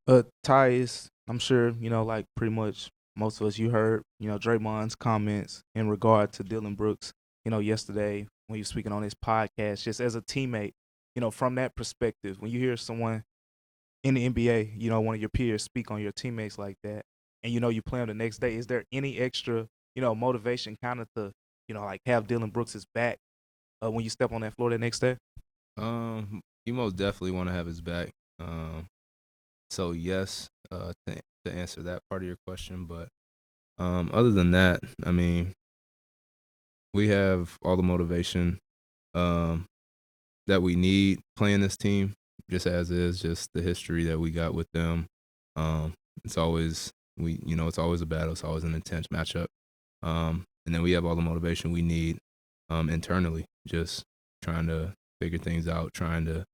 Tyus, I'm sure, like pretty much most of us, you heard, Draymond's comments in regard to Dylan Brooks, yesterday when you were speaking on his podcast, just as a teammate, from that perspective, when you hear someone in the NBA, one of your peers speak on your teammates like that, and you play them the next day, is there any extra, motivation kind of to, like have Dylan Brooks's back when you step on that floor the next day? You most definitely want to have his back. So yes, to answer that part of your question, but other than that, I mean, we have all the motivation um, that we need playing this team, just as is, just the history that we got with them. Um, it's always it's always a battle. It's always an intense matchup. And then we have all the motivation we need internally, just trying to figure things out, trying to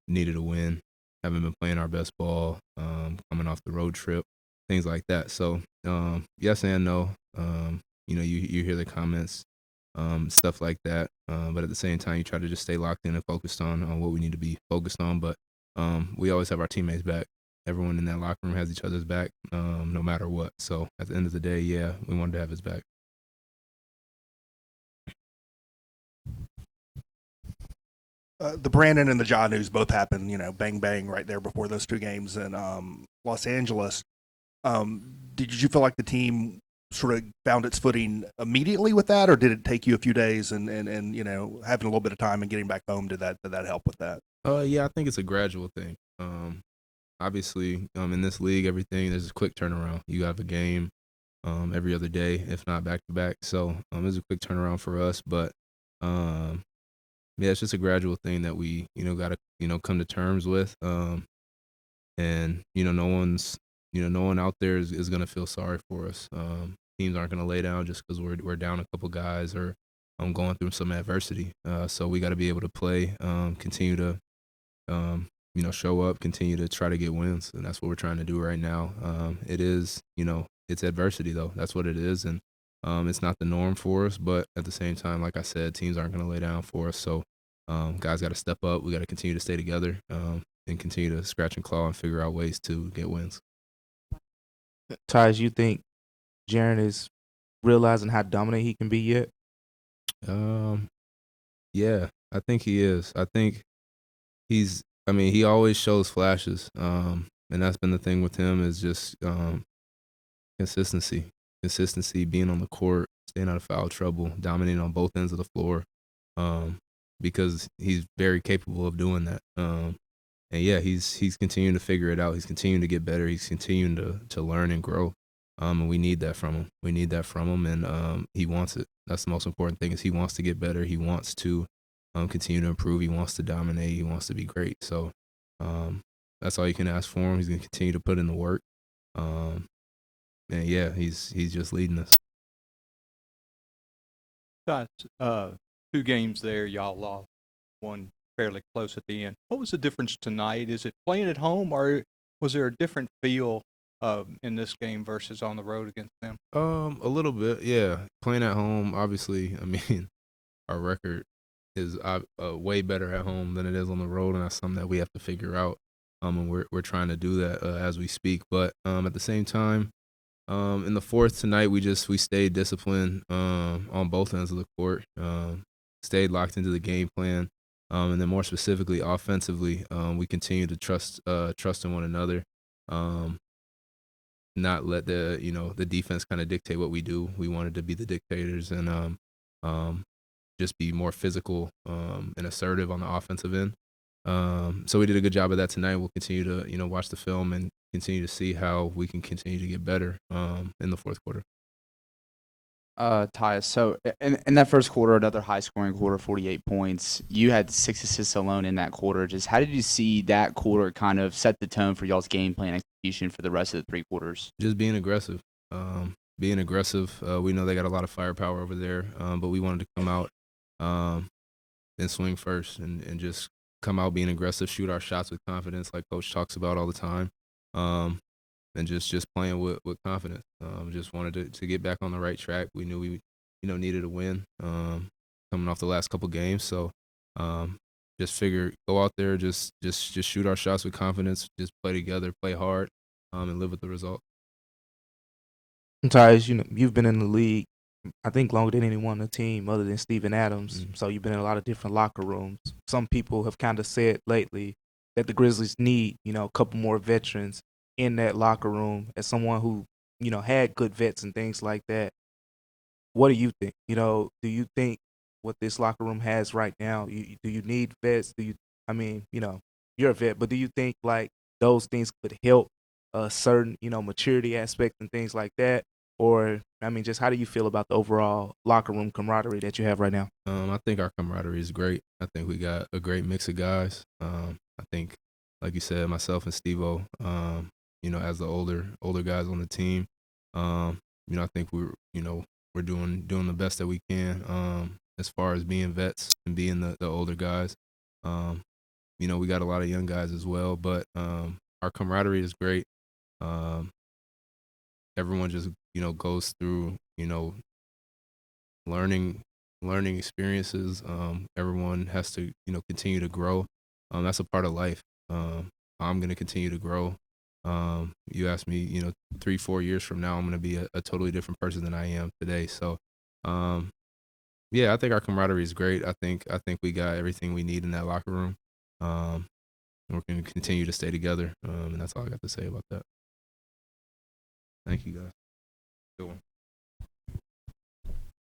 needed a win. Haven't been playing our best ball, coming off the road trip, things like that. So yes and no. You hear the comments, stuff like that. But at the same time, you try to just stay locked in and focused on what we need to be focused on. But we always have our teammates back. Everyone in that locker room has each other's back, no matter what. So at the end of the day, yeah, we wanted to have his back. The Brandon and the John news both happened, bang bang right there before those two games in Los Angeles. Did you feel like the team sort of found its footing immediately with that, or did it take you a few days and having a little bit of time and getting back home? Did that help with that? Yeah, I think it's a gradual thing. Obviously, in this league, everything there's a quick turnaround. You have a game every other day, if not back to back. So it's a quick turnaround for us, but um, yeah, it's just a gradual thing that we got to come to terms with. And no one out there is gonna feel sorry for us. Teams aren't gonna lay down just because we're down a couple guys or going through some adversity. So we got to be able to play, continue to show up, continue to try to get wins, and that's what we're trying to do right now. It is, it's adversity though. That's what it is, and it's not the norm for us. But at the same time, like I said, teams aren't going to lay down for us. So guys got to step up. We got to continue to stay together and continue to scratch and claw and figure out ways to get wins. Tyus, you think Jaren is realizing how dominant he can be yet? Um, yeah, I think he is. I think he's. I mean, he always shows flashes, and that's been the thing with him is just consistency, being on the court, staying out of foul trouble, dominating on both ends of the floor, um, because he's very capable of doing that. And yeah, he's continuing to figure it out. He's continuing to get better. He's continuing to learn and grow. And we need that from him. We need that from him, and he wants it. That's the most important thing is he wants to get better. He wants to continue to improve. He wants to dominate. He wants to be great. So um, that's all you can ask for him. He's going to continue to put in the work. Um, and yeah, he's just leading us. Got two games there. Y'all lost one fairly close at the end. What was the difference tonight? Is it playing at home, or was there a different feel in this game versus on the road against them? A little bit, yeah. Playing at home, obviously. I mean, our record is way better at home than it is on the road, and that's something that we have to figure out. And we're trying to do that as we speak. But at the same time, in the fourth tonight, we stayed disciplined on both ends of the court. Stayed locked into the game plan, and then more specifically, offensively, we continue to trust in one another. Um, Not let the defense kind of dictate what we do. We wanted to be the dictators and um, just be more physical and assertive on the offensive end. So we did a good job of that tonight. We'll continue to watch the film and continue to see how we can continue to get better in the fourth quarter. Tyus, so in that first quarter, another high scoring quarter, 48 points. You had 6 assists alone in that quarter. Just how did you see that quarter kind of set the tone for y'all's game plan execution for the rest of the three quarters? Just being aggressive. Being aggressive. We know they got a lot of firepower over there, but we wanted to come out and swing first and just come out being aggressive, shoot our shots with confidence, like Coach talks about all the time, and just playing with confidence. Just wanted to get back on the right track. We knew we needed a win coming off the last couple games, so go out there, just shoot our shots with confidence, just play together, play hard, and live with the result. Tyus, you've been in the league, I think, longer than anyone on the team other than Steven Adams. Mhm. So you've been in a lot of different locker rooms. Some people have kind of said lately that the Grizzlies need, a couple more veterans in that locker room. As someone who, had good vets and things like that, what do you think? Do you think what this locker room has right now, do you need vets? I mean, you're a vet, but do you think like those things could help a certain, maturity aspect and things like that? Or, I mean, just how do you feel about the overall locker room camaraderie that you have right now? I think our camaraderie is great. I think we got a great mix of guys. I think, like you said, myself and Steve-O, as the older guys on the team, I think we're doing the best that we can as far as being vets and being the older guys. We got a lot of young guys as well, but our camaraderie is great. Everyone just goes through learning experiences. Everyone has to continue to grow. That's a part of life. I'm going to continue to grow. You asked me 3-4 years from now I'm going to be a totally different person than I am today. So yeah, I think our camaraderie is great. I think we got everything we need in that locker room. We're going to continue to stay together. And that's all I got to say about that. Thank you guys. Good one.